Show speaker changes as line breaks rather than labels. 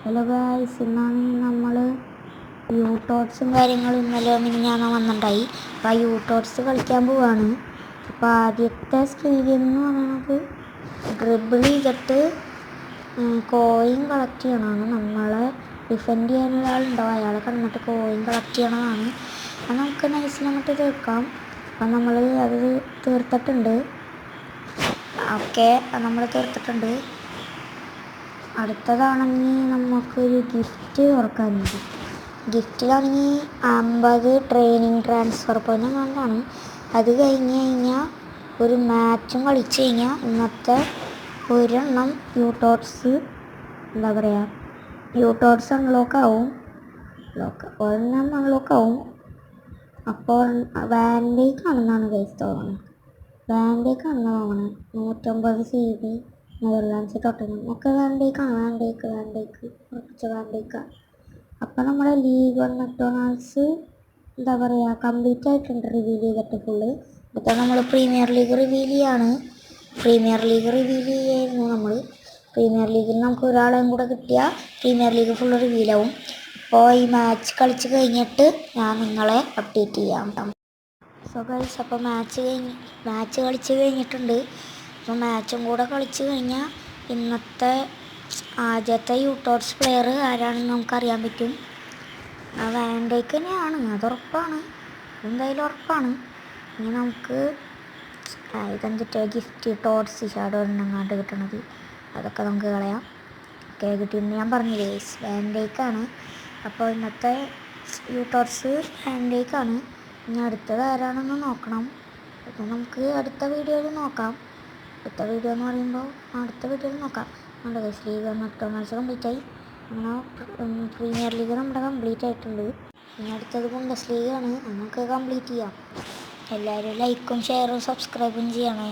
Hello guys, ഇന്നാണ് നമ്മൾ യൂട്ടോട്സും കാര്യങ്ങളും ഇന്നലെ ഞാൻ വന്നിട്ടുണ്ടായി. അപ്പോൾ ആ യൂട്ടോട്സ് കളിക്കാൻ പോവാണ്. അപ്പോൾ ആദ്യത്തെ സ്കിൽ എന്ന് പറയുന്നത് ഡ്രിബിൾ ചെയ്തിട്ട് കോയിൻ കളക്ട് ചെയ്യണമാണ്. നമ്മളെ ഡിഫെൻഡ് ചെയ്യാൻ ഒരാളുണ്ടാവും, അയാളെ കണ്ടിട്ട് കോയിൻ കളക്ട് ചെയ്യണതാണ്. അത് നമുക്ക് നൈസിൽ അങ്ങോട്ട് തീർക്കാം. അപ്പം നമ്മൾ അത് തീർത്തിട്ടുണ്ട്. ഓക്കെ, നമ്മൾ തീർത്തിട്ടുണ്ട്. അടുത്തതാണെങ്കിൽ നമുക്കൊരു ഗിഫ്റ്റ് തുറക്കാനുണ്ട്. ഗിഫ്റ്റിലാണെങ്കിൽ 50 ട്രെയിനിങ് ട്രാൻസ്ഫർ പോയിന്റ് കൊണ്ടാണ്. അത് കഴിഞ്ഞ് കഴിഞ്ഞാൽ ഒരു മാച്ചും കളിച്ച് കഴിഞ്ഞാൽ ഇന്നത്തെ ഒരെണ്ണം യൂട്ടോട്സ് യൂട്ടോട്സ് അൺലോക്ക് ആവും. ഒരെണ്ണം അൺലോക്ക് ആവും. അപ്പോൾ വാൻഡേക്കാണെന്നാണ് ഗൈസ് തോന്നുന്നത്. വാൻഡേക്കാണെന്ന് തോന്നുന്നത്. 150 CB നെതർലാൻഡ്സ് ടോട്ടനം ഒക്കെ വാൻഡേക്ക് ഉറപ്പിച്ച വാൻഡേക്കാണ്. അപ്പം നമ്മുടെ ലീഗ് വൺ മെക്ഡൊണാൾഡ്സ് കംപ്ലീറ്റ് ആയിട്ടുണ്ട്, റിവീൽ ചെയ്തിട്ട് ഫുള്ള്. ഇപ്പോൾ നമ്മൾ പ്രീമിയർ ലീഗ് റിവീൽ ചെയ്യായിരുന്നു നമ്മൾ. പ്രീമിയർ ലീഗിൽ നമുക്ക് ഒരാളെയും കൂടെ കിട്ടിയാൽ പ്രീമിയർ ലീഗ് ഫുള്ള് റിവീലാവും. അപ്പോൾ ഈ മാച്ച് കളിച്ച് കഴിഞ്ഞിട്ട് ഞാൻ നിങ്ങളെ അപ്ഡേറ്റ് ചെയ്യാം. സോ ഗൈസ്, അപ്പോൾ മാച്ച് കളിച്ച് കഴിഞ്ഞിട്ടുണ്ട്. അപ്പോൾ മാച്ചും കൂടെ കളിച്ച് കഴിഞ്ഞാൽ ഇന്നത്തെ ആദ്യത്തെ യൂട്ടോട്സ് പ്ലെയർ ആരാണെന്ന് നമുക്കറിയാൻ പറ്റും. ആ വാൻഡേക്ക് തന്നെയാണ്, അതുറപ്പാണ്, എന്തായാലും ഉറപ്പാണ്. ഇനി നമുക്ക് ഇതെന്തിട്ട് ഗിഫ്റ്റ് ടോട്സ് ഷാഡോ എണ്ണങ്ങാണ്ട് കിട്ടണത്, അതൊക്കെ നമുക്ക് കളയാം. ഓക്കെ, കിട്ടിയെന്ന് ഞാൻ പറഞ്ഞില്ലേ, വാൻഡേക്കാണ്. അപ്പോൾ ഇന്നത്തെ യൂട്ടോട്സ് വാൻഡേക്കാണ്. ഇനി അടുത്തത് ആരാണെന്ന് നോക്കണം. അപ്പോൾ നമുക്ക് അടുത്ത വീഡിയോയിൽ നോക്കാം. അടുത്ത വീഡിയോയിൽ നോക്കാം. നമ്മുടെ ലീഗ് മെക്ഡൊണാൾഡ്സ് കംപ്ലീറ്റ് ആയി. അങ്ങനെ പ്രീമിയർ ലീഗ് നമ്മുടെ കംപ്ലീറ്റ് ആയിട്ടുണ്ട്. ഇനി അടുത്തത് ബുണ്ടസ് ലീഗാണ്, നമുക്ക് കംപ്ലീറ്റ് ചെയ്യാം. എല്ലാവരും ലൈക്കും ഷെയറും സബ്സ്ക്രൈബും ചെയ്യണേ.